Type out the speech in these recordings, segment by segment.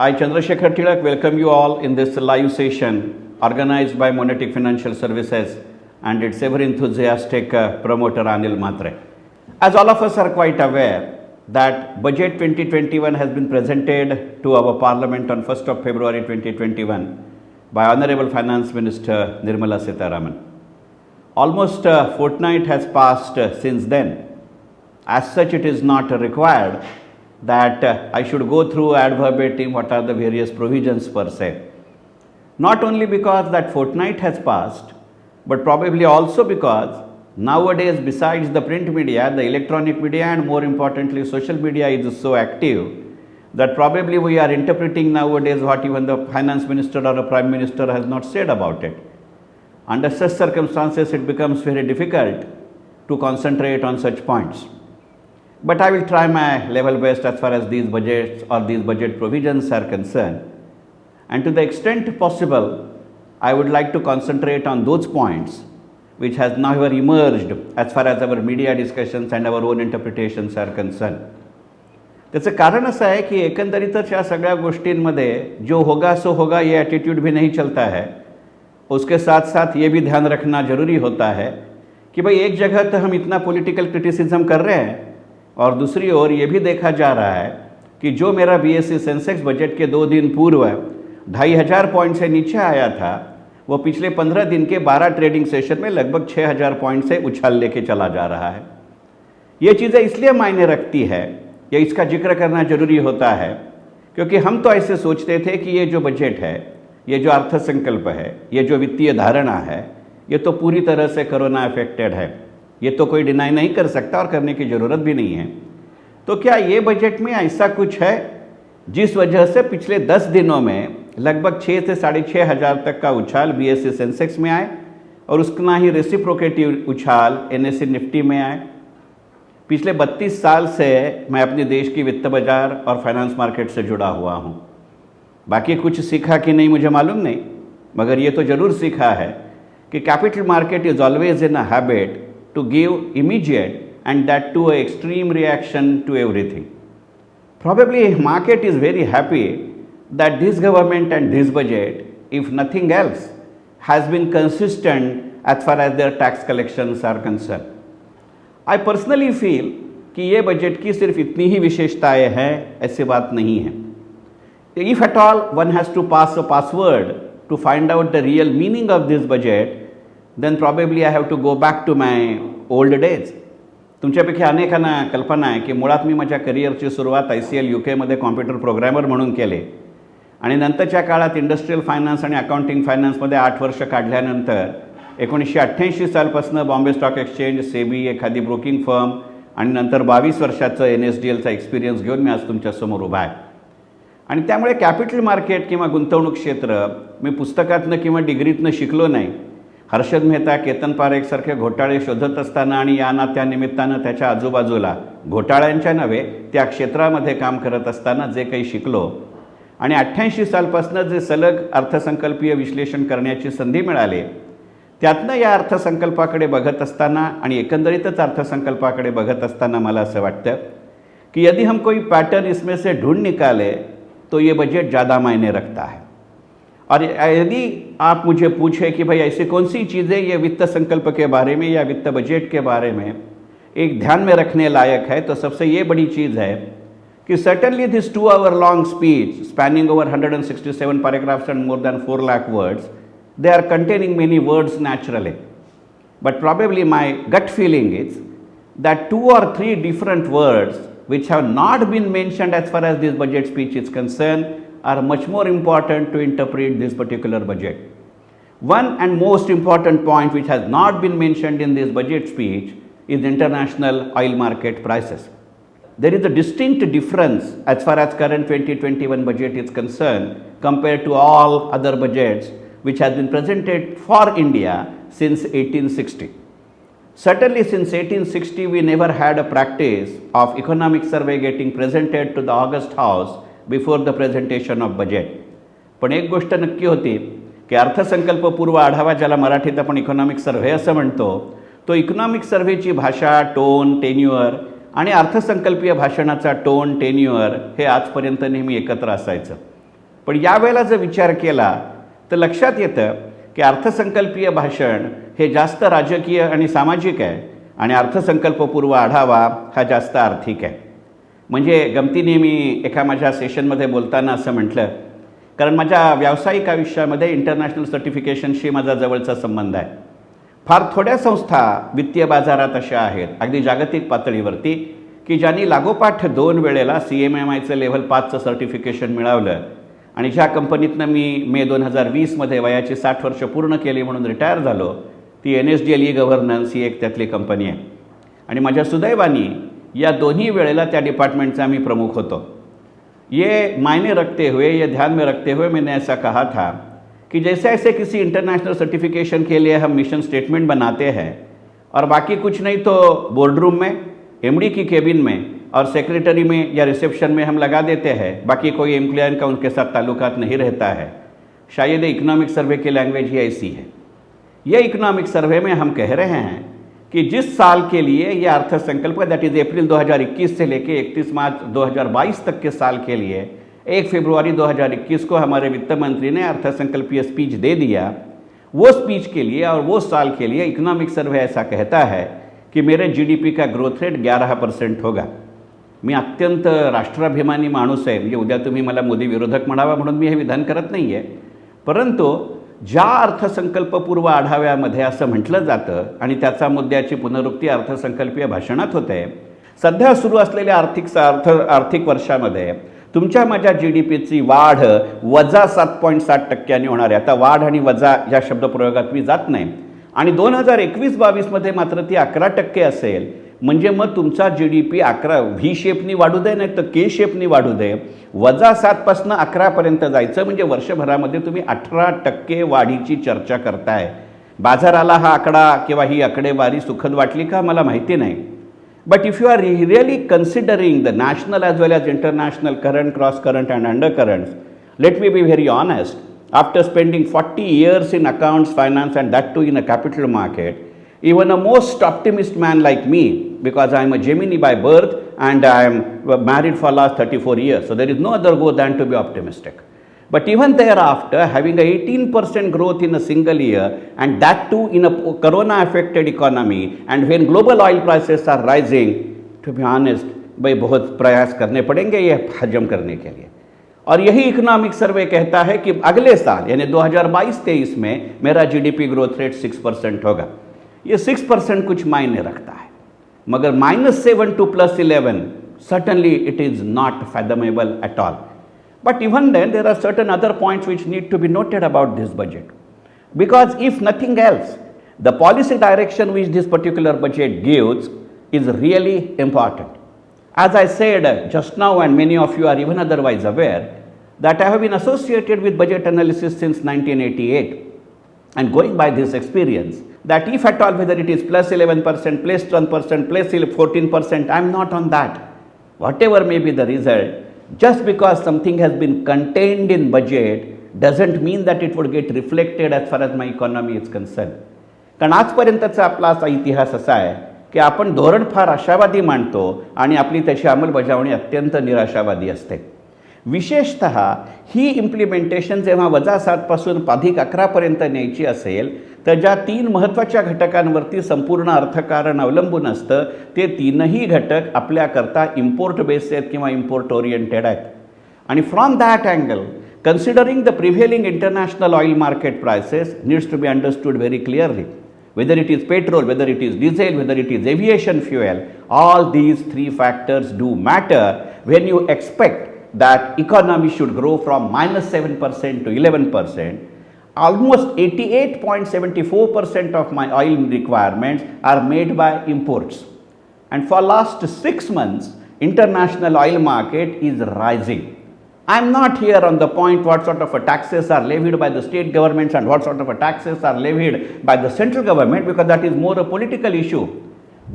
I, Chandrasekhar Tilak, welcome you all in this live session organized by Monetic Financial Services and its ever enthusiastic promoter Anil Matre. As all of us are quite aware that Budget 2021 has been presented to our Parliament on 1st of February 2021 by Honorable Finance Minister Nirmala Sitharaman. Almost a fortnight has passed since then. As such, it is not required that I should go through ad verbatim what are the various provisions per se. Not only because that fortnight has passed, but probably also because nowadays, besides the print media, the electronic media and more importantly social media is so active that probably we are interpreting nowadays what even the finance minister or the prime minister has not said about it. Under such circumstances, it becomes very difficult to concentrate on such points. But I will try my level best as far as these budgets or these budget provisions are concerned. And to the extent possible, I would like to concentrate on those points which has now emerged as far as our media discussions and our own interpretations are concerned. त्याचं कारण असं है कि एकंदरीतच या सगळ्या गोष्टींमध्ये जो होगा सो होगा ये एटीट्यूड भी नहीं चलता है. उसके साथ साथ ये भी ध्यान रखना जरूरी होता है कि भाई एक जगह तो हम इतना पॉलिटिकल क्रिटिसिज्म कर रहे हैं और दूसरी ओर ये भी देखा जा रहा है कि जो मेरा बीएसई सेंसेक्स बजट के 2 दिन पूर्व 2500 पॉइंट से नीचे आया था वो पिछले 15 दिन के 12 ट्रेडिंग सेशन में लगभग 6000 पॉइंट से उछाल लेके चला जा रहा है. ये चीज़ें इसलिए मायने रखती है या इसका जिक्र करना जरूरी होता है क्योंकि हम तो ऐसे सोचते थे कि ये जो बजट है, ये जो अर्थसंकल्प है, ये जो वित्तीय धारणा है, ये तो पूरी तरह से कोरोना अफेक्टेड है. ये तो कोई डिनाई नहीं कर सकता और करने की ज़रूरत भी नहीं है. तो क्या ये बजट में ऐसा कुछ है जिस वजह से पिछले 10 दिनों में लगभग 6 से 6,500 तक का उछाल बीएसई सेंसेक्स में आए और उसका ही रेसिप्रोकेटिव उछाल एनएसई निफ्टी में आए. पिछले 32 साल से मैं अपने देश की वित्त बाजार और फाइनेंस मार्केट से जुड़ा हुआ हूँ. बाकी कुछ सीखा कि नहीं मुझे मालूम नहीं, मगर ये तो ज़रूर सीखा है कि capital market is always in a habit to give immediate and that to an extreme reaction to everything. Probably market is very happy that this government and this budget, if nothing else, has been consistent as far as their tax collections are concerned. I personally feel कि ये budget की सिर्फ इतनी ही विशेषताएं हैं ऐसी बात नहीं है. If at all one has to pass a password to find out the real meaning of this budget, then probably I have to go back to my old days. तुमच्यापैकी अनेकांना कल्पना आहे की मुळात मी माझ्या करिअरची सुरुवात ICL UK कॉम्प्युटर प्रोग्रॅमर म्हणून केले आणि नंतरच्या काळात इंडस्ट्रियल फायनान्स आणि अकाउंटिंग फायनान्समध्ये 8 वर्ष काढल्यानंतर 1988 सालपासून बॉम्बे स्टॉक एक्सचेंज, सेबी, एखादी ब्रोकिंग फर्म आणि नंतर 22 वर्षाचं NSDLचा एक्सपिरियन्स घेऊन मी आज तुमच्यासमोर उभा आहे. आणि त्यामुळे कॅपिटल मार्केट किंवा गुंतवणूक क्षेत्र मी पुस्तकातनं किंवा डिग्रीतनं शिकलो नाही. हर्षद मेहता, केतन पारेख सारखे घोटाळे शोधत असताना आणि या ना त्या निमित्तानं त्याच्या आजूबाजूला घोटाळ्यांच्या नव्हे त्या क्षेत्रामध्ये काम करत असताना जे काही शिकलो आणि 88 सालपासून जे सलग अर्थसंकल्पीय विश्लेषण करण्याची संधी मिळाली त्यातनं या अर्थसंकल्पाकडे बघत असताना आणि एकंदरीतच अर्थसंकल्पाकडे बघत असताना मला असं वाटतं कि यदि हम कोई पैटर्न इसमें से ढूंढ निकाले तो ये बजट ज़्यादा मायने रखता है. और यदि आप मुझे पूछें कि भाई ऐसी कौन सी चीज़ें ये वित्त संकल्प के बारे में या वित्त बजट के बारे में एक ध्यान में रखने लायक है, तो सबसे ये बड़ी चीज़ है कि certainly this 2 hour long speech spanning over 167 paragraphs and more than 4 lakh words, they are containing many words naturally. But probably my gut feeling is that 2 or 3 different words which have not been mentioned as far as this budget speech is concerned are much more important to interpret this particular budget. One and most important point which has not been mentioned in this budget speech is international oil market prices. There is a distinct difference as far as current 2021 budget is concerned compared to all other budgets which has been presented for India since 1860. Certainly since 1860 we never had a practice of economic survey getting presented to the August House before the presentation of budget. पण एक गोष्ट नक्की होती की अर्थसंकल्प पूर्व आढावा ज्याला मराठीत आपण इकॉनॉमिक सर्व्हे असं म्हणतो तो इकॉनॉमिक सर्व्हेची भाषा, टोन, टेन्युअर आणि अर्थसंकल्पीय भाषणाचा टोन, टेन्युअर हे आजपर्यंत नेहमी एकत्र असायचं. पण यावेळेला जर विचार केला तर लक्षात येतं की अर्थसंकल्पीय भाषण हे जास्त राजकीय आणि सामाजिक आहे आणि अर्थसंकल्पपूर्व आढावा हा जास्त आर्थिक आहे. म्हणजे गमतीने मी एका माझ्या सेशनमध्ये बोलताना असं म्हटलं, कारण माझ्या व्यावसायिक आयुष्यामध्ये इंटरनॅशनल सर्टिफिकेशनशी माझा जवळचा संबंध आहे. फार थोड्या संस्था वित्तीय बाजारात अशा आहेत अगदी जागतिक पातळीवरती की ज्यांनी लागोपाठ 2 वेळेला CMMIचं लेव्हल 5चं सर्टिफिकेशन मिळवलं. आणि ज्या कंपनीतनं मी मे 2020मध्ये वयाची 60 वर्ष पूर्ण केली म्हणून रिटायर झालो ती NSDL गव्हर्नन्स ही एक त्यातली कंपनी आहे. आणि माझ्या सुदैवाने या दोन्ही वेळेला त्या डिपार्टमेंटचा मी प्रमुख होतो. ये मायने रखते हुए, ये ध्यान में रखते हुए मैंने ऐसा कहा था कि जैसे ऐसे किसी इंटरनेशनल सर्टिफिकेशन के लिए हम मिशन स्टेटमेंट बनाते हैं और बाकी कुछ नहीं तो बोर्ड रूम में, MD की केबिन में और सेक्रेटरी में या रिसेप्शन में हम लगा देते हैं, बाकी कोई एम्प्लॉयर का उनके साथ ताल्लुकात नहीं रहता है. शायद इकोनॉमिक सर्वे की लैंग्वेज ही ऐसी है. ये इकोनॉमिक सर्वे में हम कह रहे हैं कि जिस साल के लिए ये अर्थसंकल्प दैट इज़ अप्रैल 2021 से लेके 31 मार्च 2022 तक के साल के लिए 1 फरवरी 2021 को हमारे वित्त मंत्री ने अर्थसंकल्पीय स्पीच दे दिया. वो स्पीच के लिए और वो साल के लिए इकोनॉमिक सर्वे ऐसा कहता है की मेरे GDP का ग्रोथ रेट 11% होगा. मी अत्यंत राष्ट्राभिमानी माणूस आहे. म्हणजे उद्या तुम्ही मला मोदी विरोधक म्हणावा म्हणून मी हे विधान करत नाही आहे. परंतु ज्या अर्थसंकल्पपूर्व आढाव्यामध्ये असं म्हटलं जातं आणि त्याचा मुद्द्याची पुनरुक्ती अर्थसंकल्पीय भाषणात होते, सध्या सुरू असलेल्या आर्थिक वर्षामध्ये तुमच्या माझ्या GDPची वाढ वजा 7.7% होणार आहे. आता वाढ आणि वजा या शब्दप्रयोगात मी जात नाही. आणि 2021-22मध्ये मात्र ती 11% असेल. म्हणजे मग तुमचा GDP 11 V शेपनी वाढू दे नाही तर K शेपनी वाढू दे, वजा 7पासून 11पर्यंत जायचं म्हणजे वर्षभरामध्ये तुम्ही 18% वाढीची चर्चा करताय. बाजाराला हा आकडा किंवा ही आकडेवारी सुखद वाटली का मला माहिती नाही. But if you are really considering the national as well as international current, cross current and under currents, let me be very honest, after spending 40 years in accounts, finance and that too in a capital market, even a most optimist man like me, because I am a Gemini by birth and I am married for last 34 years, so there is no other go than to be optimistic. But even thereafter, having a 18% growth in a single year and that too in a corona affected economy and when global oil prices are rising, to be honest, भाई बहुत प्रयास करने पड़ेंगे ये हजम करने के लिए. और यही इकोनॉमिक सर्वे कहता है कि अगले साल यानी 2022-23 में मेरा GDP ग्रोथ रेट 6% होगा. ये 6% कुछ मायने रखता है, मगर -7 to +11 certainly it is not fathomable at all. But even then there are certain other points which need to be noted about this budget, because if nothing else, the policy direction which this particular budget gives is really important. As I said just now, and many of you are even otherwise aware, that I have been associated with budget analysis since 1988, and going by this experience, that if at all whether it is +11%, +10%, +14%, I am not on that. Whatever may be the result, just because something has been contained in budget doesn't mean that it would get reflected as far as my economy is concerned. कारण आजपर्यंतचा आपला असा इतिहास असा आहे की आपण धोरण फार आशावादी मांडतो आणि आपली त्याची अंमलबजावणी अत्यंत निराशावादी असते. विशेषतः ही इम्प्लिमेंटेशन जेव्हा वजा 7पासून अधिक 11पर्यंत न्यायची असेल तर ज्या 3 महत्त्वाच्या घटकांवरती संपूर्ण अर्थकारण अवलंबून असतं ते 3ही घटक आपल्याकरता इम्पोर्ट बेस्ड आहेत किंवा इम्पोर्ट ओरिएंटेड आहेत. आणि from that angle, considering the prevailing international oil market prices needs to be understood very clearly. Whether it is petrol, whether it is diesel, whether it is aviation fuel, all these 3 factors do matter when you expect that economy should grow from -7% to 11%. Almost 88.74% of my oil requirements are made by imports. And for last 6 months, international oil market is rising. I am not here on the point what sort of taxes are levied by the state governments and what sort of taxes are levied by the central government, because that is more a political issue.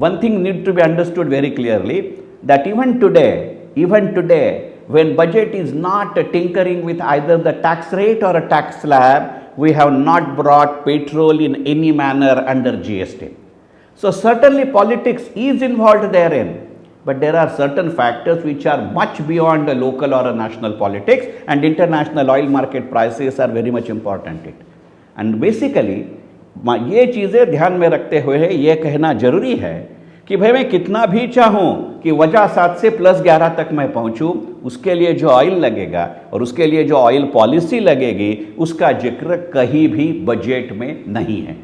One thing needs to be understood very clearly, that even today, when budget is not tinkering with either the tax rate or a tax slab, we have not brought petrol in any manner under GST. So certainly politics is involved therein. but there are certain factors which are much beyond the local or a national politics, and international oil market prices are very much important it. And basically ये चीज़ें ध्यान में रखते हुए ये कहना जरूरी है कि भाई मैं कितना भी चाहूँ कि वजह 7 से +11 तक मैं पहुँचूँ, उसके लिए जो ऑयल लगेगा और उसके लिए जो ऑयल पॉलिसी लगेगी उसका जिक्र कहीं भी बजट में नहीं है।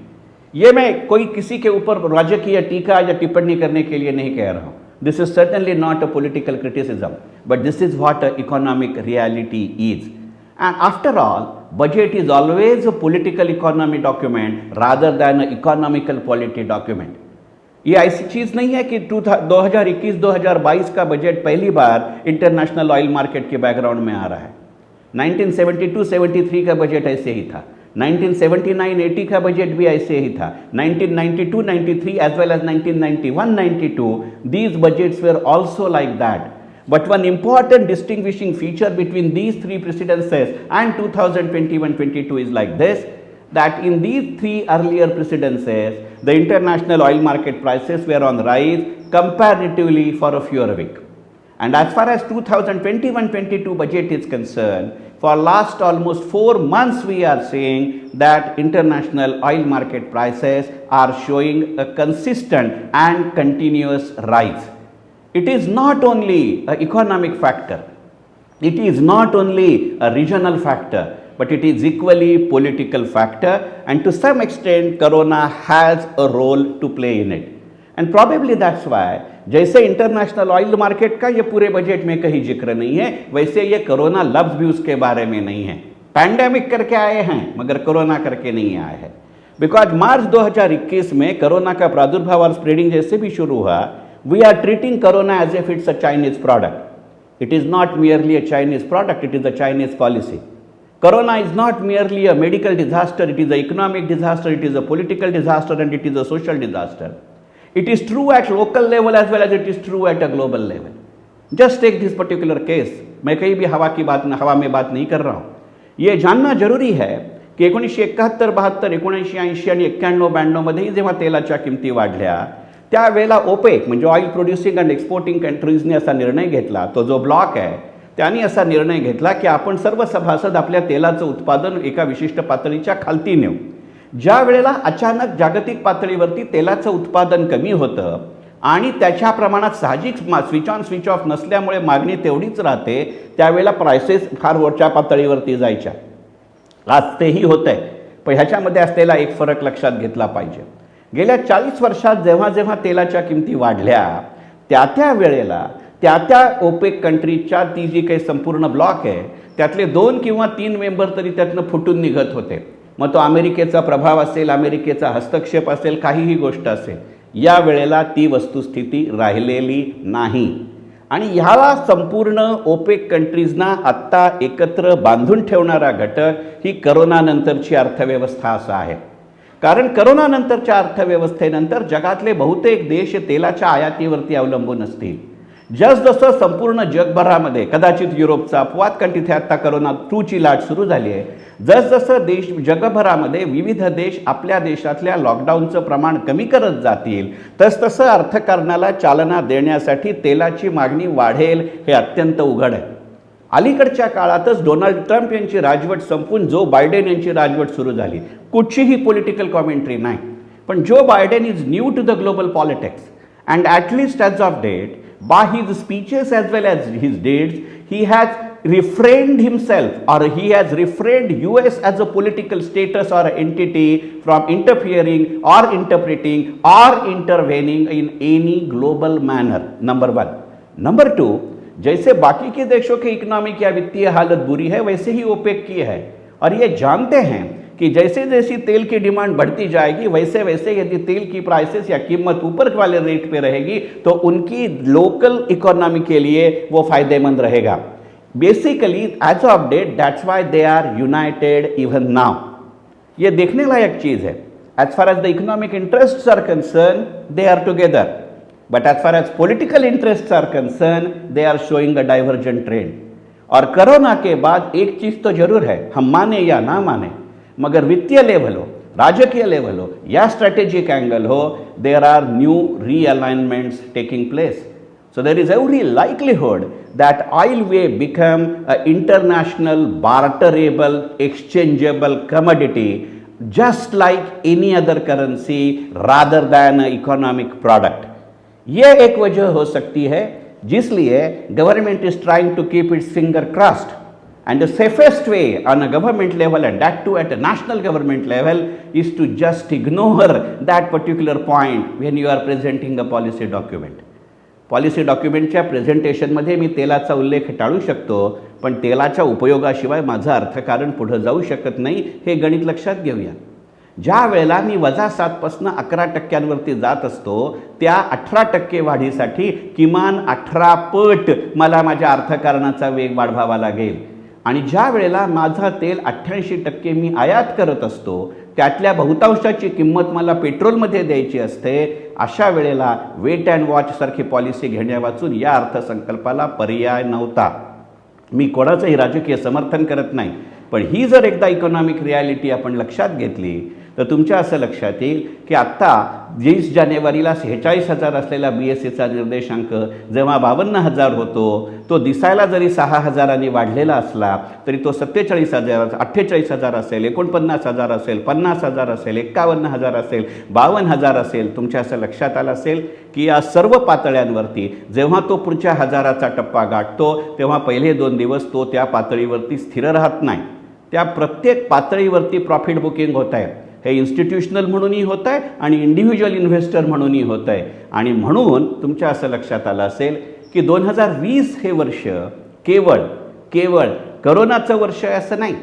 ये मैं कोई किसी के ऊपर राजकीय टीका या टिप्पणी करने के लिए नहीं कह रहा हूँ। This is certainly not a political criticism, but this is what economic reality is. And after all, budget is always a political economy document rather than an economical polity document. ये ऐसी चीज़ नहीं है कि 2021-2022 का बजट पहली बार international oil market के background में आ रहा है। 1972-73 का बजट ऐसे ही था, 1979-80 का बजट भी ऐसे ही था, 1992-93 as well as 1991-92 these budgets were also like that. But one important distinguishing feature between these three presidencies and 2021-22 is like this, that in these three earlier presidencies, the international oil market prices were on rise comparatively for a fewer week. And as far as 2021-22 budget is concerned, for last almost 4 months we are seeing that international oil market prices are showing a consistent and continuous rise. It is not only an economic factor, it is not only a regional factor, but it is equally political factor, and to some extent corona has a role to play in it. And probably that's why जैसे international oil market का ये पूरे budget में कहीं जिक्र नहीं है, वैसे ये कोरोना लफ्ज भी उसके बारे में नहीं है। पैंडेमिक करके आए हैं मगर कोरोना करके नहीं आए हैं, बिकॉज मार्च 2021 में कोरोना का प्रादुर्भाव और स्प्रेडिंग जैसे भी शुरू हुआ, we are treating corona as if it's a Chinese product. It is not merely a Chinese product, it is a Chinese policy. Corona is not merely a medical disaster, it is an economic disaster, it is a political disaster, and it is a social disaster. It is true at local level as well as it is true at a global level. Just take this particular case. मैं कहीं भी हवा में बात नहीं कर रहा हूँ। ये जानना जरूरी है की 1971, 72, 1980 आणि 91-92 मध्येही जेव्हा तेलाच्या किमती वाढल्या त्यावेळेला ओपेक म्हणजे ऑइल प्रोड्युसिंग अँड एक्सपोर्टिंग कंट्रीजने असा निर्णय घेतला, तो जो ब्लॉक आहे त्यांनी असा निर्णय घेतला की आपण सर्व सभासद आपल्या तेलाचं उत्पादन एका विशिष्ट पातळीच्या खालती नेऊ। ज्या वेळेला अचानक जागतिक पातळीवरती तेलाचं उत्पादन कमी होतं आणि त्याच्या प्रमाणात साहजिक स्विच ऑन स्विच ऑफ नसल्यामुळे मागणी तेवढीच राहते, त्यावेळेला प्राइसेस फार वरच्या पातळीवरती जायच्या। आज तेही होतंय, पण ह्याच्यामध्ये असलेला एक फरक लक्षात घेतला पाहिजे। गेल्या 40 वर्षात जेव्हा जेव्हा तेलाच्या किमती वाढल्या त्या वेळेला त्या ओपेक कंट्रीच्या ती जी काही संपूर्ण ब्लॉक आहे त्यातले 2 किंवा 3 मेंबर तरी त्यातनं फुटून निघत होते। मग तो अमेरिकेचा प्रभाव असेल, अमेरिकेचा हस्तक्षेप असेल, काहीही गोष्ट असेल, या वेळेला ती वस्तुस्थिती राहिलेली नाही। आणि ह्याला संपूर्ण ओपेक कंट्रीजना आत्ता एकत्र बांधून ठेवणारा घटक ही कोरोना नंतरची अर्थव्यवस्था असा आहे। कारण कोरोना नंतरच्या अर्थव्यवस्थेनंतर जगातले बहुतेक देश तेलाच्या आयातीवरती अवलंबून असतील। जसजसं संपूर्ण जगभरामध्ये कदाचित युरोपचा अपवाद, कारण तिथे आता कोरोना 2ची लाट सुरू झाली आहे, जसजसं जगभरामध्ये विविध देश आपल्या देशातल्या लॉकडाऊनचं प्रमाण कमी करत जातील तसतसं अर्थकारणाला चालना देण्यासाठी तेलाची मागणी वाढेल हे अत्यंत उघड आहे। अलीकडच्या काळातच डोनाल्ड ट्रम्प यांची राजवट संपून जो बायडेन यांची राजवट सुरू झाली, कुठचीही पॉलिटिकल कॉमेंट्री नाही, पण Joe Biden is new to the global politics and at least as of date by his speeches as well as his deeds, he has refrained himself or he has refrained US as a political status or entity from interfering or interpreting or intervening in any global manner. Number 1. Number 2, जैसे बाकी के देशों की economic या वित्तीय हालत बुरी है वैसे ही ओपेक की है, और ये जानते हैं कि जैसे जैसी तेल की डिमांड बढ़ती जाएगी वैसे वैसे यदि तेल की प्राइसेस या कीमत ऊपर वाले रेट पे रहेगी तो उनकी लोकल इकोनॉमी के लिए वो फायदेमंद रहेगा। Basically as of date that's why they are united even now. ये देखने लायक चीज़ है। As far as the economic interests are concern they are together, but as far as political interests are concern they are showing a divergent trend. और corona के बाद एक चीज़ तो जरूर है, हम माने या ना माने, मगर वित्तीय लेवल हो, राजकीय लेवल हो या स्ट्रेटेजिक एंगल हो, there are new realignments taking place. So there is every likelihood that oil may become an international barterable, exchangeable commodity just like any other currency rather than an economic product. ये एक वजह हो सकती है जिसलिए government is trying to keep its finger crossed. And the safest way on a government level, and that too at a national government level, is to just ignore that particular point when you are presenting a policy document. Policy डॉक्युमेंटच्या प्रेझेंटेशनमध्ये मी तेलाचा उल्लेख टाळू शकतो, पण तेलाच्या उपयोगाशिवाय माझं अर्थकारण पुढे जाऊ शकत नाही, हे गणित लक्षात घेऊया. ज्या वेळेला मी -7 पासून 11% जात असतो, त्या 18% वाढीसाठी किमान 18 पट मला माझ्या अर्थकारणाचा वेग वाढवावा लागेल. आणि ज्या वेळेला माझा तेल 88% मी आयात करत असतो, त्यातल्या बहुतांशाची किंमत मला पेट्रोलमध्ये द्यायची असते, अशा वेळेला वेट अँड वॉच सारखी पॉलिसी घेण्यावाचून या अर्थसंकल्पाला पर्याय नव्हता. मी कोणाचंही राजकीय समर्थन करत नाही, पण ही जर एकदा इकॉनॉमिक रियालिटी आपण लक्षात घेतली तर तुमच्या असं लक्षात येईल की आत्ता 20 जानेवारीला 46,000 असलेला BSEचा निर्देशांक जेव्हा 52,000 होतो, तो दिसायला जरी 6,000 वाढलेला असला तरी तो 47,000, 48,000 असेल, 49,000 असेल, 50,000 असेल, 51,000 असेल, 52,000 असेल. तुमच्या असं लक्षात आलं असेल की या सर्व पातळ्यांवरती जेव्हा तो पुढच्या 1000चा टप्पा गाठतो तेव्हा पहिले 2 दिवस तो त्या पातळीवरती स्थिर राहत नाही. त्या प्रत्येक पातळीवरती प्रॉफिट बुकिंग होत आहे. हे इन्स्टिट्यूशनल म्हणूनही होत आहे आणि इंडिव्हिज्युअल इन्व्हेस्टर म्हणूनही होत आहे. आणि म्हणून तुमच्या असं लक्षात आलं असेल की 2020 हे वर्ष केवळ करोनाचं वर्ष आहे असं नाही,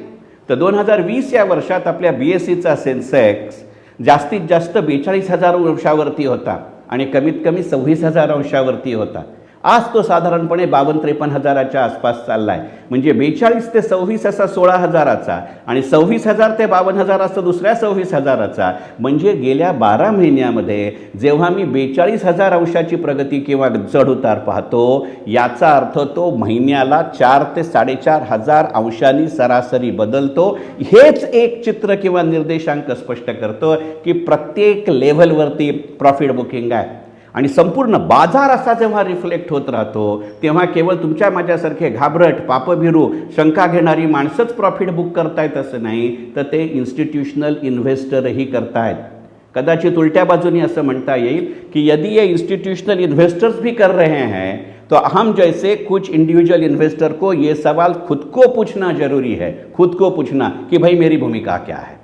तर 2020 या वर्षात आपल्या BSEचा सेन्सेक्स जास्तीत जास्त 42,000 अंशावरती होता आणि कमीत कमी 26,000 अंशावरती होता. आज तो साधारणपणे 52-53 हजाराच्या आसपास चालला आहे. म्हणजे 42 ते 26 असा 16,000चा आणि 26,000 ते 52,000 असा दुसऱ्या 26,000चा. म्हणजे गेल्या 12 महिन्यामध्ये जेव्हा मी 42,000 अंशाची प्रगती किंवा चढउतार पाहतो, याचा अर्थ तो महिन्याला 4 ते 4,500 अंशांनी सरासरी बदलतो. हेच एक चित्र किंवा निर्देशांक स्पष्ट करतो की प्रत्येक लेव्हलवरती प्रॉफिट बुकिंग आहे. आणि संपूर्ण बाजार असा जेव्हा रिफ्लेक्ट होत राहतो तेव्हा केवळ तुमच्या माझ्यासारखे घाबरट, पापभिरू, शंका घेणारी माणसंच प्रॉफिट बुक करतायत असं नाही, तर ते इन्स्टिट्यूशनल इन्व्हेस्टरही करतायत. कदाचित उलट्या बाजूनी असं म्हणता येईल की यदि ये इंस्टीट्यूशनल इन्वेस्टर्स भी कर रहे हैं तो हम जैसे कुछ इंडिविजुअल इन्वेस्टर को ये सवाल खुद को पूछना जरूरी है, खुद को पूछना कि भाई मेरी भूमिका क्या है.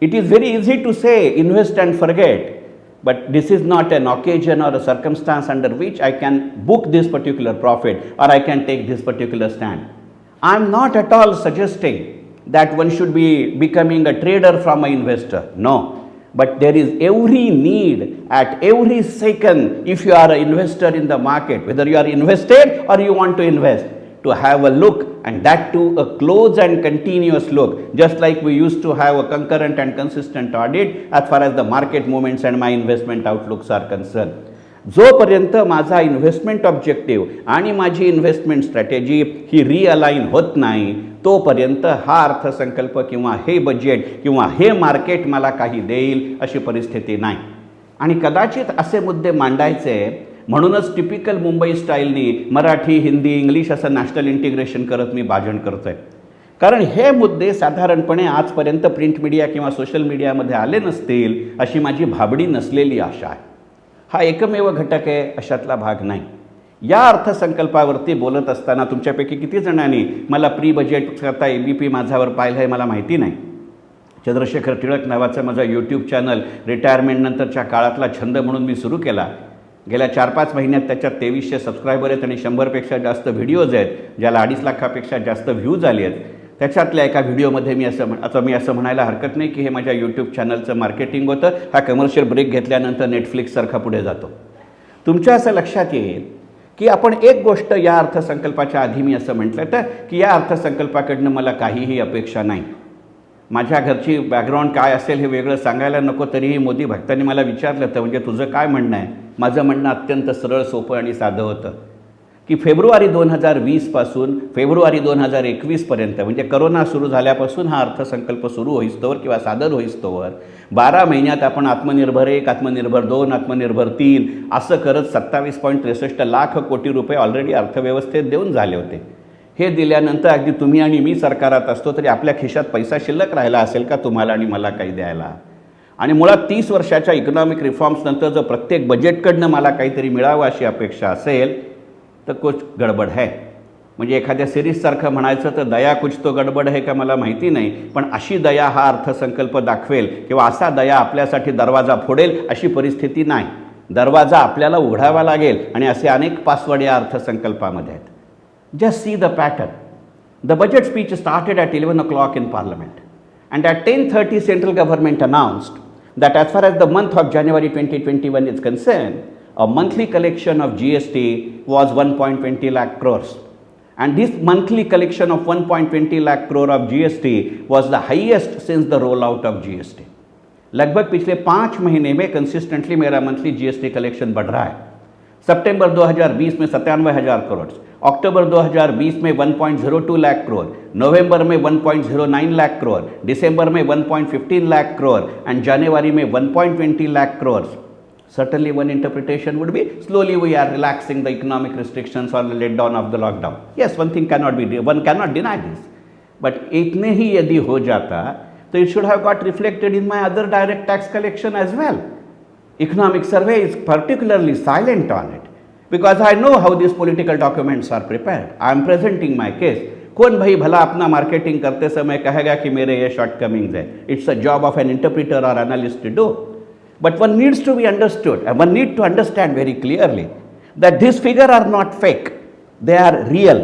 It is very easy to say invest and forget, but this is not an occasion or a circumstance under which I can book this particular profit or I can take this particular stand. I am not at all suggesting that one should be becoming a trader from an investor. No. But there is every need at every second, if you are an investor in the market, whether you are invested or you want to invest, to have a look, and that too a close and continuous look, just like we used to have a concurrent and consistent audit as far as the market movements and my investment outlooks are concerned. जोपर्यंत माझा investment objective आणि माझी investment strategy ही रिअलाइन होत नाही, तोपर्यंत हा अर्थसंकल्प किंवा हे बजेट किंवा हे मार्केट मला काही देईल अशी परिस्थिती नाही. आणि कदाचित असे मुद्दे मांडायचे म्हणूनच टिपिकल मुंबई स्टाईलनी मराठी, हिंदी, इंग्लिश असं नॅशनल इंटिग्रेशन करत मी भाषण करतो आहे. कारण हे मुद्दे साधारणपणे आजपर्यंत प्रिंट मीडिया किंवा सोशल मीडियामध्ये आले नसतील अशी माझी भाबडी नसलेली आशा आहे. हा एकमेव घटक आहे अशातला भाग नाही. या अर्थसंकल्पावरती बोलत असताना तुमच्यापैकी किती जणांनी मला प्री बजेट करता ABP माझ्यावर पाहिलं आहे मला माहिती नाही. चंद्रशेखर टिळक नावाचा माझा यूट्यूब चॅनल रिटायरमेंटनंतरच्या काळातला छंद म्हणून मी सुरू केला. गेल्या 4-5 महिन्यात त्याच्यात 2300 सबस्क्रायबर आहेत आणि 100पेक्षा जास्त व्हिडिओज आहेत, ज्याला 2.5 लाखापेक्षा जास्त व्ह्यूज आले आहेत. त्याच्यातल्या एका व्हिडिओमध्ये मी असं म्हणायला हरकत नाही की हे माझ्या यूट्यूब चॅनलचं मार्केटिंग होतं. हा कमर्शियल ब्रेक घेतल्यानंतर नेटफ्लिक्ससारखा पुढे जातो. तुमच्या असं लक्षात येईल की आपण एक गोष्ट या अर्थसंकल्पाच्या आधी मी असं म्हटलं तर की या अर्थसंकल्पाकडनं मला काहीही अपेक्षा नाही. माझ्या घरची बॅकग्राऊंड काय असेल हे वेगळं सांगायला नको, तरीही मोदी भक्तांनी मला विचारलं तर म्हणजे तुझं काय म्हणणं आहे. माझं म्हणणं अत्यंत सरळ, सोपं आणि साधं होतं की फेब्रुवारी 2020 पासून फेब्रुवारी 2021 पर्यंत, म्हणजे करोना सुरू झाल्यापासून हा अर्थसंकल्प सुरू होईस्तोवर किंवा सादर होईस्तोवर 12 महिन्यात आपण आत्मनिर्भर 1, आत्मनिर्भर 2, आत्मनिर्भर 3 असं करत 27.63 लाख कोटी रुपये ऑलरेडी अर्थव्यवस्थेत देऊन झाले होते. हे दिल्यानंतर अगदी तुम्ही आणि मी सरकारात असतो तरी आपल्या खिशात पैसा शिल्लक राहिला असेल का तुम्हाला आणि मला काही द्यायला? आणि मुळात 30 वर्षाच्या इकॉनॉमिक रिफॉर्म्सनंतर जर प्रत्येक बजेटकडनं मला काहीतरी मिळावं अशी अपेक्षा असेल तर कुछ गडबड है. म्हणजे एखाद्या सिरीजसारखं म्हणायचं तर दया कुछ तो गडबड है का मला माहिती नाही, पण अशी दया हा अर्थसंकल्प दाखवेल किंवा असा दया आपल्यासाठी दरवाजा फोडेल अशी परिस्थिती नाही. दरवाजा आपल्याला उघडावा लागेल आणि असे अनेक पासवर्ड या अर्थसंकल्पामध्ये आहेत. Just see the pattern. The budget speech started at 11 o'clock in Parliament and at 10:30 central government announced that as far as the month of January 2021 is concerned, a monthly collection of GST was 1.20 lakh crores. And this monthly collection of 1.20 lakh crore of GST was the highest since the rollout of GST. लगभग पिछले 5 महीने में consistently मेरा monthly GST collection बढ़ रहा है. सितंबर 2020 में 97,000 करोड़, अक्टूबर 2020 में 1.02 लाख करोड़, नवंबर में 1.09 लाख करोड़, दिसंबर में 1.15 लाख करोड़ एंड जनवरी में 1.20 lakh crores. Certainly one interpretation would be slowly we are relaxing the economic restrictions or the letdown of the lockdown. Yes, one cannot deny this. But इतने ही यदि हो जाता तो it should have got reflected in my other direct tax collection as well. Economic survey is particularly silent on it because I know how these political documents are prepared. I am presenting my case. कौन भाई भला अपना marketing करते समय कहेगा कि मेरे ये shortcomings है? It's a job of an interpreter or analyst to do. But one needs to be understood and one need to understand very clearly that these figures are not fake. They are real.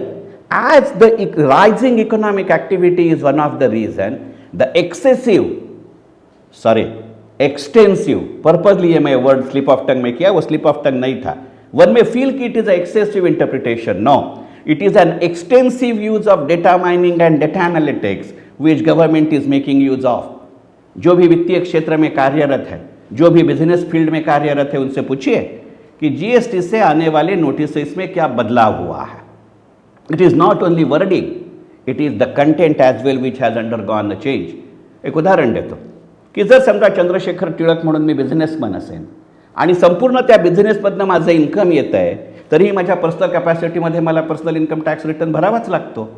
As the rising economic activity is one of the reason, the extensive, purposely ये मैं word slip of tongue में KIA, वो slip of tongue नहीं था. One may feel कि it is excessive interpretation. No, it is an extensive use of data mining and data analytics which government is making use of. जो भी वित्तीय क्षेत्र में कार्यरत है, जो भी बिजनेस फील्ड में कार्यरत है, उनसे पूछिए कि जीएसटी से आने वाले नोटिस में क्या बदलाव हुआ है. It is not only wording, it is the content as well which has undergone a change. एक उदाहरण देतो की जर समजा चंद्रशेखर टिळक म्हणून मी बिझनेसमन असेल आणि संपूर्ण त्या बिझनेसमधनं माझं इन्कम येतं आहे, तरीही माझ्या पर्सनल कॅपॅसिटीमध्ये मला पर्सनल इन्कम टॅक्स रिटर्न भरावाच लागतो.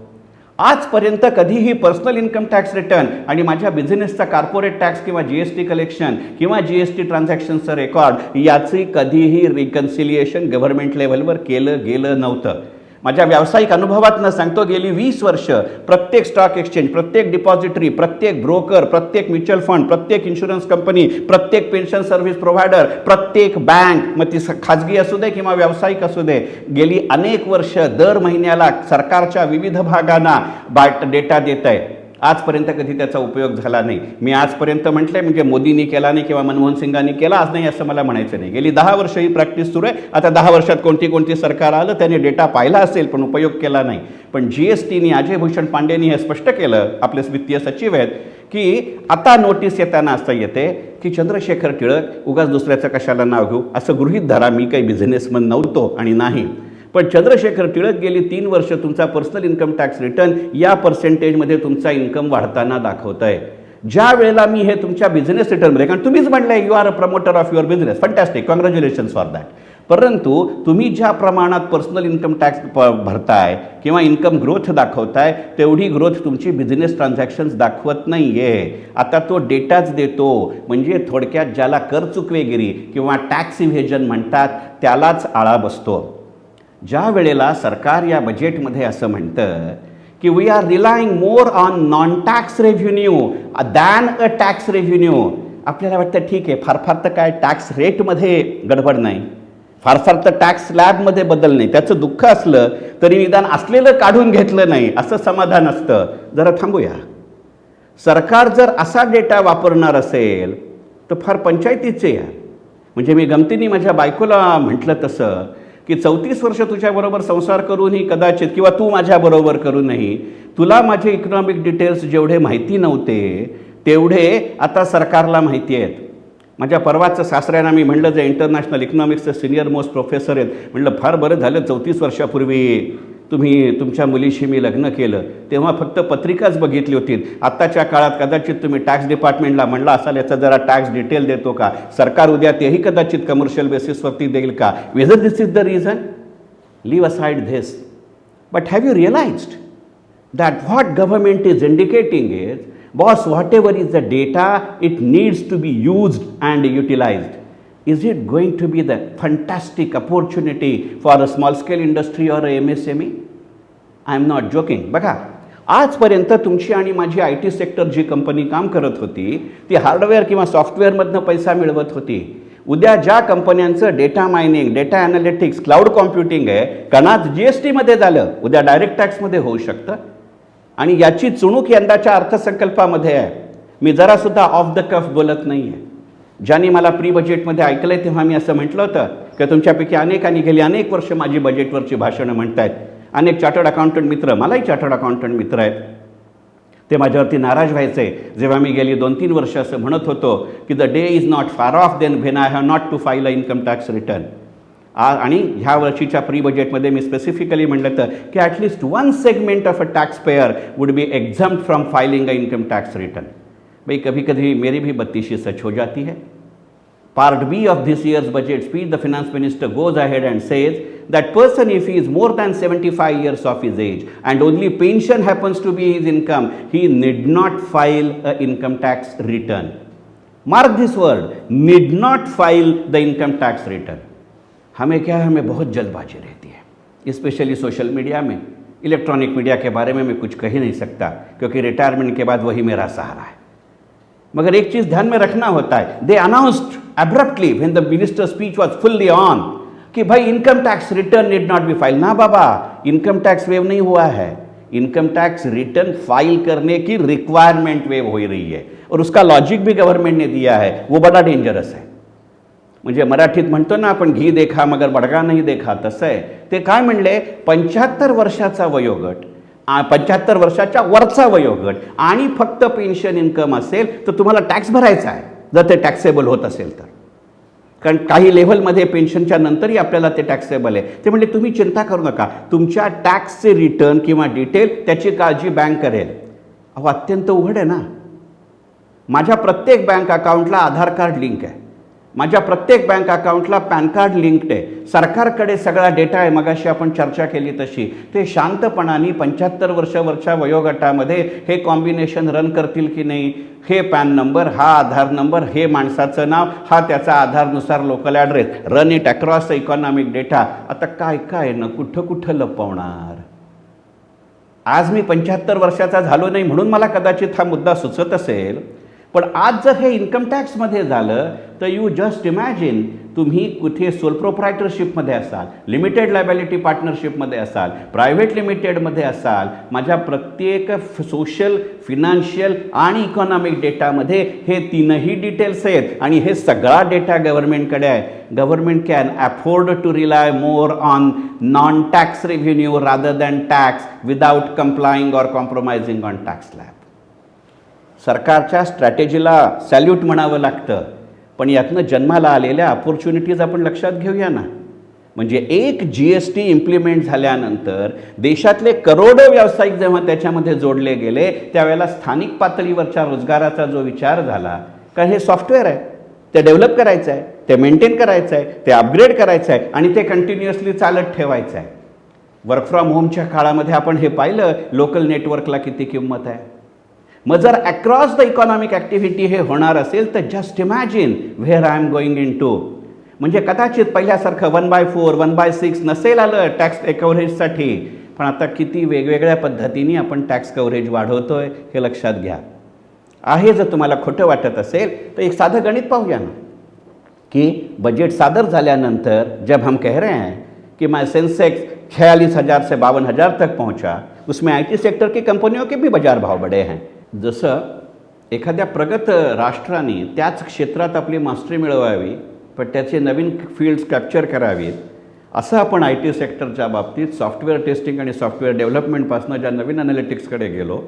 आजपर्यंत कधीही पर्सनल इन्कम टॅक्स रिटर्न आणि माझ्या बिझनेसचा कॉर्पोरेट टॅक्स किंवा जीएसटी कलेक्शन किंवा जीएसटी ट्रान्झॅक्शनचं रेकॉर्ड याची कधीही रिकन्सिलिएशन गव्हर्नमेंट लेव्हलवर केलं गेलं नव्हतं. माझ्या व्यावसायिक अनुभवातनं सांगतो, गेली 20 वर्ष प्रत्येक स्टॉक एक्सचेंज, प्रत्येक डिपॉझिटरी, प्रत्येक ब्रोकर, प्रत्येक म्युच्युअल फंड, प्रत्येक इन्शुरन्स कंपनी, प्रत्येक पेन्शन सर्व्हिस प्रोव्हायडर, प्रत्येक बँक, मग ती खाजगी असू दे किंवा व्यावसायिक असू दे, गेली अनेक वर्ष दर महिन्याला सरकारच्या विविध भागांना डेटा देत आहे. आजपर्यंत कधी त्याचा उपयोग झाला नाही. मी आजपर्यंत म्हटले म्हणजे मोदींनी केला नाही किंवा मनमोहन सिंगांनी केला आज नाही असं मला म्हणायचं नाही. गेली 10 वर्ष ही प्रॅक्टिस सुरू आहे. आता 10 वर्षात कोणती सरकार आलं त्याने डेटा पाहिला असेल पण उपयोग केला नाही. पण जीएसटीनी अजय भूषण पांडेंनी हे स्पष्ट केलं, आपले वित्तीय सचिव आहेत, की आता नोटीस येताना असं येते की चंद्रशेखर टिळक उगाच दुसऱ्याचं कशाला नाव घेऊ असं गृहीत धरा. मी काही बिझनेसमन नव्हतो आणि नाही, पण चंद्रशेखर टिळक गेली 3 वर्ष तुमचा पर्सनल इन्कम टॅक्स रिटर्न या पर्सेंटेजमध्ये तुमचा इन्कम वाढताना दाखवत आहे. ज्या वेळेला मी हे तुमच्या बिझनेस रिटर्नमध्ये, कारण तुम्हीच म्हटलंय you are a promoter of your business, fantastic, congratulations for that. परंतु तुम्ही ज्या प्रमाणात पर्सनल इन्कम टॅक्स भरताय किंवा इन्कम ग्रोथ दाखवताय तेवढी ग्रोथ तुमची बिझनेस ट्रान्झॅक्शन्स दाखवत नाही आहे. आता तो डेटाच देतो, म्हणजे थोडक्यात ज्याला कर चुकवेगिरी किंवा टॅक्स इव्हेजन म्हणतात त्यालाच आळा बसतो. ज्या वेळेला सरकार या बजेटमध्ये असं म्हणतं की we are relying more on non tax revenue than a tax revenue, आपल्याला वाटतं ठीक आहे, फार तर काय टॅक्स रेटमध्ये गडबड नाही, फार तर टॅक्स स्लॅबमध्ये बदल नाही, त्याचं दुःख असलं तरी निदान असलेलं काढून घेतलं नाही असं समाधान असतं. जरा थांबूया. सरकार जर असा डेटा वापरणार असेल तर फार पंचायतीचे आहे. म्हणजे मी गमतीने माझ्या बायकोला म्हटलं तसं की 34 वर्ष तुझ्याबरोबर संसार करूनही कदाचित, किंवा तू माझ्याबरोबर करूनही, तुला माझे इकॉनॉमिक डिटेल्स जेवढे माहिती नव्हते तेवढे आता सरकारला माहिती आहेत. माझ्या परवाचं सासऱ्यांना मी म्हणलं जे इंटरनॅशनल इकॉनॉमिक्सचं सिनियर मोस्ट प्रोफेसर आहेत, म्हणलं फार बरं झालं 34 वर्षापूर्वी तुम्ही तुमच्या मुलीशी मी लग्न केलं, तेव्हा फक्त पत्रिकाच बघितली होती. आत्ताच्या काळात कदाचित तुम्ही टॅक्स डिपार्टमेंटला म्हणला असाल याचा जरा टॅक्स डिटेल देतो का, सरकार उद्या तेही कदाचित कमर्शियल बेसिसवरती देईल का. Whether this is the reason, leave aside this. But have you realised that what government is indicating is, boss, whatever is the data, it needs to be used and utilized. Is it going to be the fantastic opportunity for a small scale industry or a MSME? I am not joking. बघा, आजपर्यंत तुमची आणि माझी IT sector G company काम करत होती ती hardware किंवा सॉफ्टवेअरमधनं पैसा मिळवत होती. उद्या ज्या कंपन्यांचं data mining, data analytics, cloud computing आहे, कणाच GSTमध्ये झालं, उद्या डायरेक्ट टॅक्समध्ये होऊ शकतं. आणि याची चुणूक यंदाच्या अर्थसंकल्पामध्ये आहे. मी जरासुद्धा ऑफ द कफ बोलत नाही आहे. ज्यांनी मला प्री बजेटमध्ये ऐकलं आहे तेव्हा मी असं म्हटलं होतं की तुमच्यापैकी अनेकांनी गेली अनेक वर्ष माझी बजेटवरची भाषणं म्हणत आहेत. अनेक चार्टर्ड अकाउंटंट मित्र, मलाही चार्टर्ड अकाउंटंट मित्र आहेत, ते माझ्यावरती नाराज व्हायचे जेव्हा मी गेली 2-3 वर्ष असं म्हणत होतो की the day is not far off then when I have not to file a income tax return. आणि ह्या वर्षीच्या प्री बजेटमध्ये मी स्पेसिफिकली म्हटलं तर की at least one segment of a tax pair would be exempt from filing a income tax return. भाई कभी कभी मेरी भी बत्तीशी सच हो जाती है. Part B of this year's budget speech the finance minister goes ahead and says that person, if he is more than 75 years of his age and only pension happens to be his income, he need not file a income tax return. Mark this word, need not file the income tax return. हमें क्या है, हमें बहुत जल्दबाजी रहती है, specially social media में. Electronic media के बारे में मैं कुछ कह ही नहीं सकता क्योंकि रिटायरमेंट के बाद वही मेरा सहारा है. मगर एक चीज़ ध्यान में रखना होता है, they announced abruptly when the minister speech was fully on कि भाई income tax return need not be file. ना बाबा, इनकम टैक्स वेव नहीं हुआ है. इनकम टैक्स रिटर्न फाइल करने की रिक्वायरमेंट वेव हो रही है और उसका लॉजिक भी गवर्नमेंट ने दिया है. वो बड़ा डेंजरस है. म्हणजे मराठीत म्हणतो ना आपण, घी देखा मगर बडगा नाही देखा, तसं आहे. ते काय म्हणले, 75 वर्षाचा वयोगट, 75 वर्षाच्या वरचा वयोगट आणि फक्त पेन्शन इन्कम असेल तर तुम्हाला टॅक्स भरायचा आहे, जर ते टॅक्सेबल होत असेल तर. कारण काही लेव्हलमध्ये पेन्शनच्या नंतरही आपल्याला ते टॅक्सेबल आहे. ते म्हणजे तुम्ही चिंता करू नका, तुमच्या टॅक्सचे रिटर्न किंवा डिटेल त्याची काळजी बँक करेल. अहो अत्यंत उघड आहे ना. माझ्या प्रत्येक बँक अकाउंटला आधार कार्ड लिंक आहे, माझ्या प्रत्येक बँक अकाउंटला पॅन कार्ड लिंक्ड आहे, सरकारकडे सगळा डेटा आहे. मगाशी आपण चर्चा केली तशी ते शांतपणाने 75 वर्षावरच्या वयोगटामध्ये हे कॉम्बिनेशन रन करतील की नाही. हे पॅन नंबर, हा आधार नंबर, हे माणसाचं नाव, हा त्याचा आधारनुसार local address, run it across economic data. आता काय काय ना, कुठं कुठं लपवणार. आज मी 75 वर्षाचा झालो नाही म्हणून मला कदाचित हा मुद्दा सुचत असेल, पण आज जर हे इन्कम टॅक्समध्ये झालं तर यू जस्ट इमॅजिन, तुम्ही कुठे सोल प्रोप्रायटरशिपमध्ये असाल, लिमिटेड लायबिलिटी पार्टनरशिपमध्ये असाल, प्रायव्हेट लिमिटेडमध्ये असाल, माझ्या प्रत्येक सोशल, फिनान्शियल आणि इकॉनॉमिक डेटामध्ये हे तीनही डिटेल्स आहेत आणि हे सगळा डेटा गव्हर्नमेंटकडे आहे. Government can afford to rely more on non tax revenue rather than tax without complying or compromising on tax slab. सरकारच्या स्ट्रॅटेजीला सॅल्यूट म्हणावं लागतं, पण यातनं जन्माला आलेल्या अपॉर्च्युनिटीज आपण लक्षात घेऊया ना. म्हणजे एक GST इम्प्लिमेंट झाल्यानंतर देशातले करोडो व्यावसायिक जेव्हा त्याच्यामध्ये जोडले गेले त्यावेळेला स्थानिक पातळीवरच्या रोजगाराचा जो विचार झाला, कारण हे सॉफ्टवेअर आहे, ते डेव्हलप करायचं आहे, ते मेंटेन करायचं आहे, ते अपग्रेड करायचं आहे आणि ते कंटिन्युअसली चालत ठेवायचं आहे. वर्क फ्रॉम होमच्या काळामध्ये आपण हे पाहिलं, लोकल नेटवर्कला किती किंमत आहे. मग जर अक्रॉस द इकॉनॉमिक ॲक्टिव्हिटी हे होणार असेल तर just imagine where I am going in to. म्हणजे कदाचित पहिल्यासारखं 1/4, 1/6 नसेल आलं टॅक्स कव्हरेजसाठी, पण आता किती वेगवेगळ्या पद्धतीने आपण टॅक्स कव्हरेज वाढवतोय हे लक्षात घ्या. आहे, जर तुम्हाला खोटं वाटत असेल तर एक साधं गणित पाहूया ना, कि बजट सादर झाल्यानंतर जब हम कह रहे हैं कि मैं सेंसेक्स 46,000 से 52,000 तक पहुंचा, उसमें IT सेक्टर की कंपनियों के भी बाजार भाव बढ़े हैं. जसं एखाद्या प्रगत राष्ट्राने त्याच क्षेत्रात आपली मास्टरी मिळवावी पण त्याचे नवीन फील्ड्स कॅप्चर करावीत, असं आपण IT सेक्टरच्या बाबतीत सॉफ्टवेअर टेस्टिंग आणि सॉफ्टवेअर डेव्हलपमेंटपासून ज्या नवीन ॲनालिटिक्सकडे गेलो,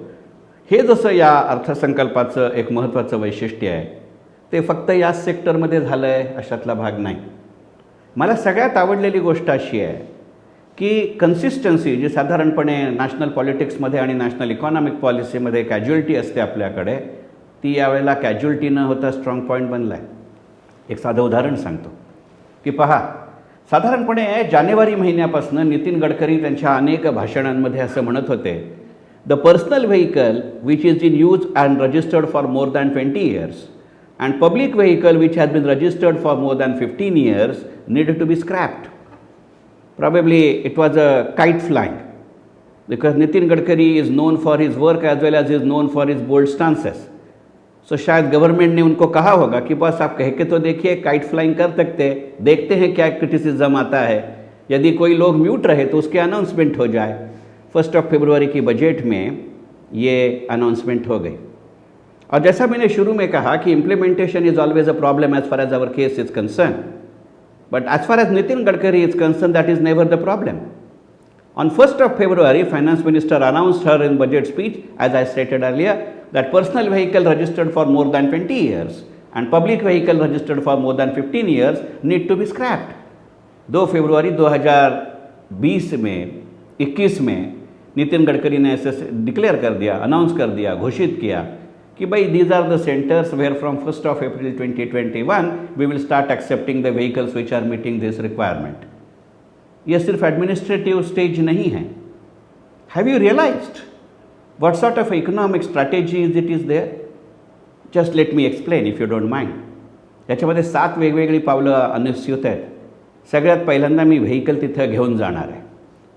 हे जसं या अर्थसंकल्पाचं एक महत्त्वाचं वैशिष्ट्य आहे, ते फक्त याच सेक्टरमध्ये झालं आहे अशातला भाग नाही. मला सगळ्यात आवडलेली गोष्ट अशी आहे की कन्सिस्टन्सी जी साधारणपणे नॅशनल पॉलिटिक्समध्ये आणि नॅशनल इकॉनॉमिक पॉलिसीमध्ये कॅज्युअलिटी असते आपल्याकडे, ती यावेळेला कॅज्युअलिटी न होता स्ट्रॉंग पॉईंट बनला आहे. एक साधं उदाहरण सांगतो की पहा, साधारणपणे जानेवारी महिन्यापासून नितीन गडकरी त्यांच्या अनेक भाषणांमध्ये असं म्हणत होते, the personal vehicle which is in use and registered for more than 20 years and public vehicle which has been registered for more than 15 years needed to be scrapped. Probably it was a kite flying because Nitin Gadkari is known for his work as well as is known for his bold stances. So शायद government ने उनको कहा होगा कि बस आप कह के तो देखिए, काइट फ्लाइंग कर सकते हैं, देखते हैं क्या क्रिटिसिज्म आता है, यदि कोई लोग म्यूट रहे तो उसकी अनाउंसमेंट हो जाए. 1 फरवरी की बजट में ये अनाउंसमेंट हो गई. और जैसा मैंने शुरू में कहा कि implementation is always a problem as far as our case is concern, but as far as Nitin Gadkari is concern that is never the problem. On 1st of February, Finance Minister announced her in budget speech, as I stated earlier, that personal vehicle registered for more than 20 years and public vehicle registered for more than 15 years need to be scrapped. 2 February 2020 में 21 में नितिन गडकरी ने ऐसे declare कर दिया, announce कर दिया, घोषित किया कि भाई these are the centres where from 1 April 2021 we will start accepting the vehicles which are meeting this requirement. यह सिर्फ एडमिनिस्ट्रेटिव स्टेज नहीं है. Have you realised what sort of economic strategy is it is there? Just let me explain if you don't mind. याच्यामध्ये 7 वेगवेगळी पावलं अनुस्यूत आहेत. सगळ्यात पहिल्यांदा मी व्हेकल तिथं घेऊन जाणार आहे.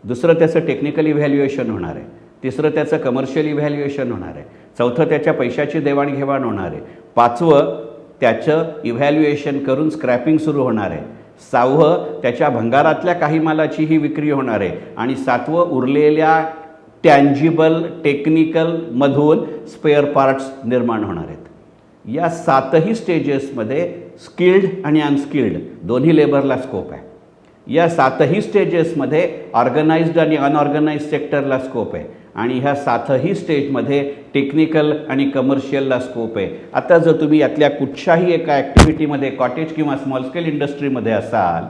दुसरं त्याचं टेक्निकल इव्हॅल्युएशन होणार आहे. तिसरं त्याचं कमर्शियल इव्हॅल्युएशन होणार आहे. चौथं त्याच्या पैशाची देवाणघेवाण होणार आहे. 5वं त्याचं इव्हॅल्युएशन करून स्क्रॅपिंग सुरू होणार आहे. 6वं त्याच्या भंगारातल्या काही मालाचीही विक्री होणार आहे. आणि 7वं उरलेल्या टँजिबल टेक्निकलमधून स्पेअर पार्ट्स निर्माण होणार आहेत. या 7ही स्टेजेसमध्ये स्किल्ड आणि अनस्किल्ड दोन्ही लेबरला स्कोप आहे. या 7ही स्टेजेसमध्ये ऑर्गनाइज्ड आणि अनऑर्गनाइज्ड सेक्टरला स्कोप आहे. आणि ह्या 7ही स्टेजमध्ये टेक्निकल आणि कमर्शियलला स्कोप आहे. आता जर तुम्ही यातल्या कुठच्याही एका ॲक्टिव्हिटीमध्ये कॉटेज किंवा स्मॉल स्केल इंडस्ट्रीमध्ये असाल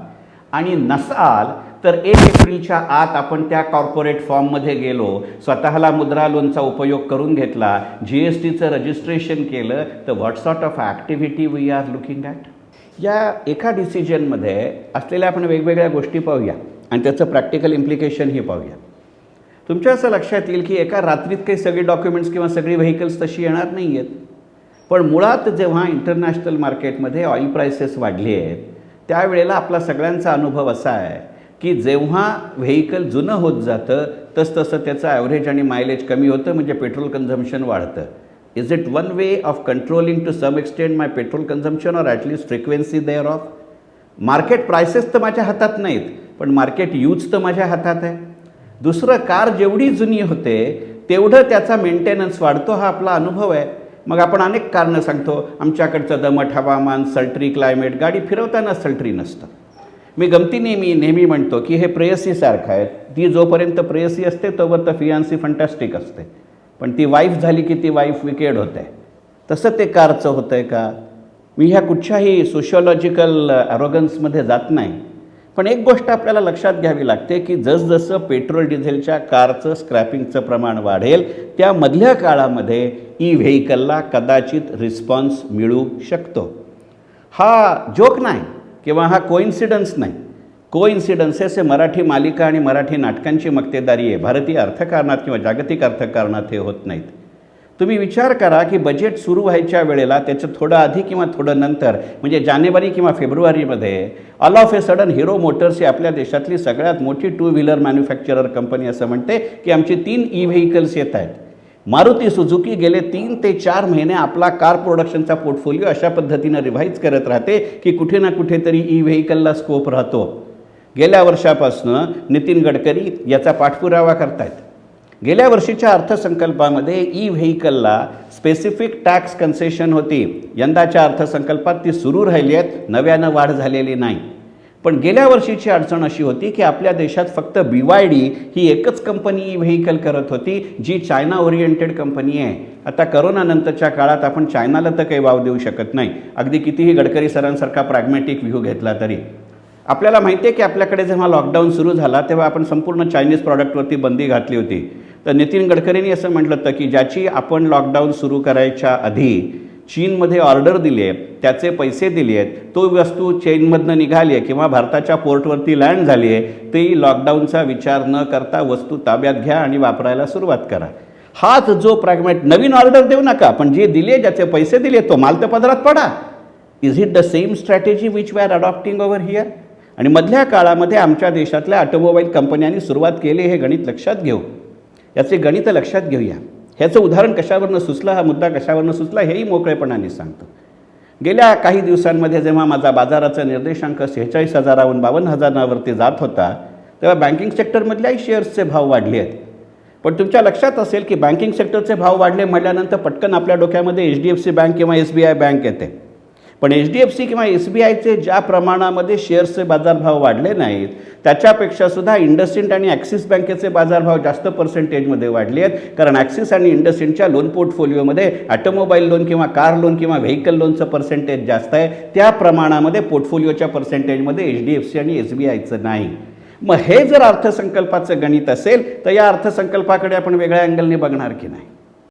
आणि नसाल तर 1 एप्रिलच्या आत आपण त्या कॉर्पोरेट फॉर्ममध्ये गेलो, स्वतःला मुद्रा लोनचा उपयोग करून घेतला, GSTचं रजिस्ट्रेशन केलं, तर what sort of activity we are looking at. या एका डिसिजनमध्ये असलेल्या आपण वेगवेगळ्या गोष्टी पाहूया आणि त्याचं प्रॅक्टिकल इम्प्लिकेशनही पाहूया. तुमच्या असं लक्षात येईल की एका रात्रीत काही सगळे डॉक्युमेंट्स किंवा सगळी व्हेकल्स तशी येणार नाही आहेत. पण मुळात जेव्हा इंटरनॅशनल मार्केटमध्ये ऑइल प्राइसेस वाढली आहेत त्यावेळेला आपला सगळ्यांचा अनुभव असा आहे की जेव्हा व्हेकल जुनं होत जातं तसतसं त्याचं ॲव्हरेज आणि मायलेज कमी होतं, म्हणजे पेट्रोल कन्झम्पशन वाढतं. Is it one way of controlling to some extent my petrol consumption or at least frequency there of? Market prices तर माझ्या हातात नाहीत, पण मार्केट यूज तर माझ्या हातात आहे. दुसरं, कार जेवढी जुनी होते तेवढं त्याचा मेंटेनन्स वाढतो, हा आपला अनुभव आहे. मग आपण अनेक कारणं सांगतो, आमच्याकडचं दमट हवामान, सल्ट्री क्लायमेट, गाडी फिरवताना सल्ट्री नसतं. मी गमतीने नेहमी म्हणतो की हे प्रेयसीसारखं आहे. ती जोपर्यंत प्रेयसी असते तोपर्यंत फियांसी फंटॅस्टिक असते, पण ती वाईफ झाली की ती वाईफ विकेड होते. तसं ते कारचं होतं आहे का? मी ह्या कुठच्याही सोशिओलॉजिकल ॲरोगन्समध्ये जात नाही, पण एक गोष्ट आपल्याला लक्षात घ्यावी लागते की जसजसं पेट्रोल डिझेलच्या कारचं स्क्रॅपिंगचं प्रमाण वाढेल त्या मधल्या काळामध्ये ई व्हेकलला कदाचित रिस्पॉन्स मिळू शकतो. हा जोक नाही किंवा हा कोइन्सिडन्स नाही. कोइन्सिडन्सेस हे मराठी मालिका आणि मराठी नाटकांची मक्तेदारी आहे. भारतीय अर्थकारणात किंवा जागतिक अर्थकारणात हे होत नाहीत. तुम्ही विचार करा की बजेट सुरू व्हायच्या वेळेला त्याचं थोडं आधी किंवा थोडं नंतर, म्हणजे जानेवारी किंवा फेब्रुवारीमध्ये all of a sudden Hero Motors ही आपल्या देशातली सगळ्यात मोठी 2 व्हीलर मॅन्युफॅक्चरर कंपनी असं म्हणते की आमची 3 ई व्हेकल्स येत आहेत. मारुती सुझुकी गेले 3 ते 4 महिने आपला कार प्रोडक्शनचा पोर्टफोलिओ अशा पद्धतीनं रिव्हाईज करत राहते की कुठे ना कुठेतरी ई व्हेकलला स्कोप राहतो. गेल्या वर्षापासून नितीन गडकरी याचा पाठपुरावा करतायत. गेल्या वर्षीच्या अर्थसंकल्पामध्ये ई व्हेकलला स्पेसिफिक टॅक्स कन्सेशन होती. यंदाच्या अर्थसंकल्पात ती सुरू राहिली आहेत, नव्यानं वाढ झालेली नाही. पण गेल्या वर्षीची अडचण अशी होती की आपल्या देशात फक्त BYD ही एकच कंपनी व्हेकल करत होती जी चायना ओरिएंटेड कंपनी आहे. आता करोनानंतरच्या काळात आपण चायनाला तर काही वाव देऊ शकत नाही, अगदी कितीही गडकरी सरांसारखा प्रॅग्मॅटिक व्ह्यू घेतला तरी. आपल्याला माहिती आहे की आपल्याकडे जेव्हा लॉकडाऊन सुरू झाला तेव्हा आपण संपूर्ण चायनीज प्रॉडक्टवरती बंदी घातली होती. तर नितीन गडकरींनी असं म्हटलं होतं की ज्याची आपण लॉकडाऊन सुरू करायच्या आधी चीनमध्ये ऑर्डर दिली आहे, त्याचे पैसे दिले आहेत, तो वस्तू चीनमधनं निघाली आहे किंवा भारताच्या पोर्टवरती लँड झाली आहे, ती लॉकडाऊनचा विचार न करता वस्तू ताब्यात घ्या आणि वापरायला सुरुवात करा. हाच जो नवीन ऑर्डर देऊ नका, पण जे दिले, ज्याचे पैसे दिले, तो माल तर पदरात पडा. Is it the same strategy which we are adopting over here? आणि मधल्या काळामध्ये आमच्या देशातल्या ऑटोमोबाईल कंपन्यांनी सुरुवात केली, हे गणित लक्षात घेऊ. याचे गणित लक्षात घेऊया. ह्याचं उदाहरण कशावरनं सुचलं, हा मुद्दा कशावरनं सुचला हेही मोकळेपणाने सांगतो. गेल्या काही दिवसांमध्ये जेव्हा माझा बाजाराचा निर्देशांक 46,000वरून 52,000वरती जात होता, तेव्हा बँकिंग सेक्टरमधल्याही शेअर्सचे भाव वाढले आहेत. पण तुमच्या लक्षात असेल की बँकिंग सेक्टरचे भाव वाढले म्हटल्यानंतर पटकन आपल्या डोक्यामध्ये HDFC बँक किंवा SBI बँक येते. पण HDFC किंवा SBIचे ज्या प्रमाणामध्ये शेअर्सचे बाजारभाव वाढले नाहीत, त्याच्यापेक्षा सुद्धा इंडसइंड आणि ॲक्सिस बँकेचे बाजारभाव जास्त पर्सेंटेजमध्ये वाढले आहेत. कारण ॲक्सिस आणि इंडसइंडच्या लोन पोर्टफोलिओमध्ये ऑटोमोबाईल लोन किंवा कार लोन किंवा व्हेकल लोनचं पर्सेंटेज जास्त आहे. त्या प्रमाणामध्ये पोर्टफोलिओच्या पर्सेंटेजमध्ये HDFC आणि SBIचं नाही. मग हे जर अर्थसंकल्पाचं गणित असेल तर या अर्थसंकल्पाकडे आपण वेगळ्या अँगलने बघणार की नाही?